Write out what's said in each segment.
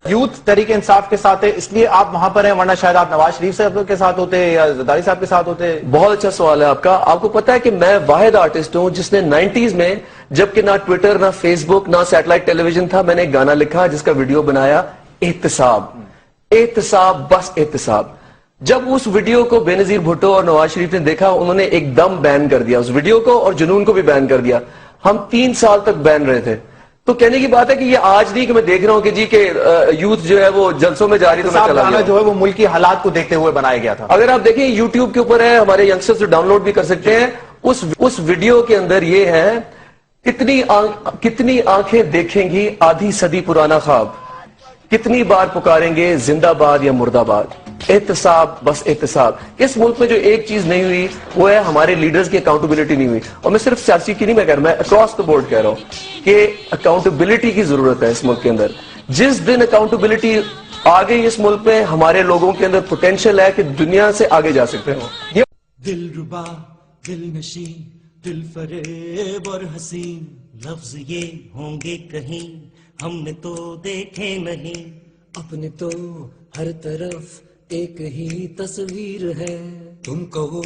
Youth Tehreek Insaf کے ساتھ ہے اس لیے آپ وہاں پر ہیں، ورنہ شاید آپ نواز شریف صاحب کے ساتھ ہوتے یا زرداری صاحب کے ساتھ ہوتے؟ بہت اچھا سوال ہے آپ کا. آپ کو پتا ہے کہ میں واحد آرٹسٹ ہوں جس نے 90s میں، جبکہ نہ ٹویٹر نہ فیس بک نہ سیٹلائٹ ٹیلی ویژن تھا، میں نے ایک گانا لکھا جس کا ویڈیو بنایا، احتساب. احتساب بس احتساب. جب اس ویڈیو کو بے نظیر بھٹو اور نواز شریف نے دیکھا، انہوں نے ایک دم بین کر دیا اس ویڈیو کو، اور جنون کو بھی بین کر دیا. ہم 3 سال تک بین رہے تھے. تو کہنے کی بات ہے کہ یہ آج نہیں کہ میں دیکھ رہا ہوں کہ جی کہ یوتھ جو ہے وہ جلسوں میں جا رہی، تو میں چلا گیا. جو ہے وہ ملکی حالات کو دیکھتے ہوئے بنایا گیا تھا. اگر آپ دیکھیں یوٹیوب کے اوپر ہے، ہمارے ینگسٹرز ڈاؤن لوڈ بھی کر سکتے ہیں. اس ویڈیو کے اندر یہ ہے، کتنی آنکھیں دیکھیں گی آدھی صدی پرانا خواب، کتنی بار پکاریں گے زندہ باد یا مردہ باد. احتساب بس احتساب. اس ملک میں جو ایک چیز نہیں ہوئی وہ ہے ہمارے لیڈرز کی اکاؤنٹیبلٹی نہیں ہوئی. اور میں صرف سیاسی کی نہیں میں کہہ رہا، میں اکراس دا بورڈ کہہ رہا ہوں کہ اکاؤنٹیبلٹی کی ضرورت ہے اس ملک کے اندر. جس دن اکاؤنٹیبلٹی آ گئی اس ملک میں، ہمارے لوگوں کے اندر پوٹینشیل ہے کہ دنیا سے آگے جا سکتے ہیں. دل ربا، دل نشین، دل فریب اور حسین لفظ یہ ہوں گے کہیں ہم نے تو دیکھے نہیں. اپنے تو ہر طرف ایک ہی تصویر ہے، تم کہو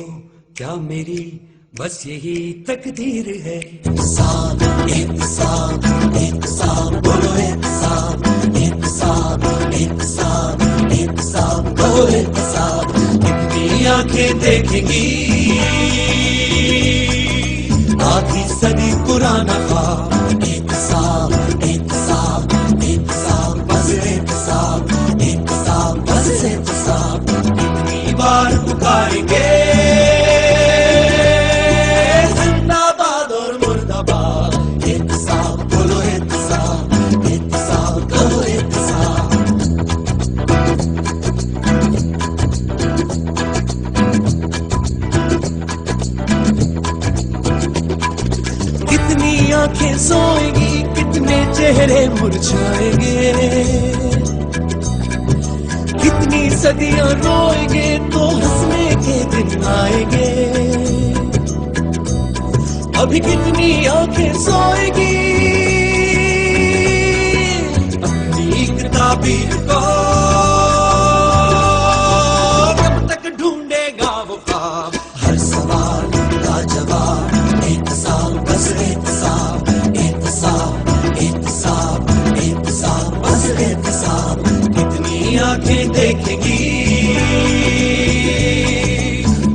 کیا میری بس یہی تقدیر ہے. احتساب احتساب احتساب بولو احتساب احتساب احتساب احتساب بولو احتساب. کتنی آنکھیں دیکھیں گی آدھی صدی پرانا خواب. احتساب احتساب احتساب بس احتساب احتساب بس احتساب. کتنی بار پکاریں گے زندہ باد اور مردہ باد. احتساب بولو احتساب احتساب بولو احتساب. کتنی آنکھیں سوئیں گی، کتنے چہرے مرجھائیں گے، کتنی صدیاں روئیں گے تو ہنسنے کے دن آئیں گے. ابھی کتنی آنکھیں سوئیں گی اپنی ایک تعبیر کو، کب تک ڈھونڈے گا وہ خواب. ہر سوال کا جواب احتساب بس احتساب احتساب احتساب احتساب بس احتساب. کتنی آنکھیں دیکھیں گی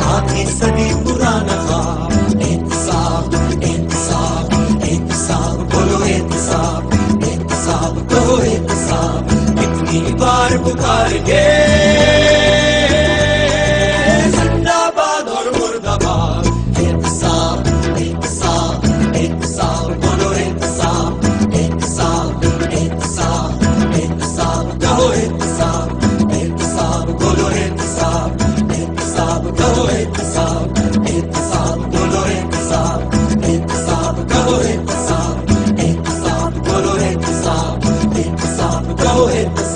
آدھی صدی پرانا خواب. احتساب احتساب احتساب بولو احتساب احتساب بولو احتساب. کتنی بار پکاریں گے زندہ باد اور مردہ باد. احتساب احتساب احتساب بولو احتساب احتساب احتساب احتساب کہو احتساب احتساب بولو احتساب احتساب کہو احتساب احتساب بولو احتساب احتساب کہو احتساب احتساب بولو احتساب احتساب کہو احتساب.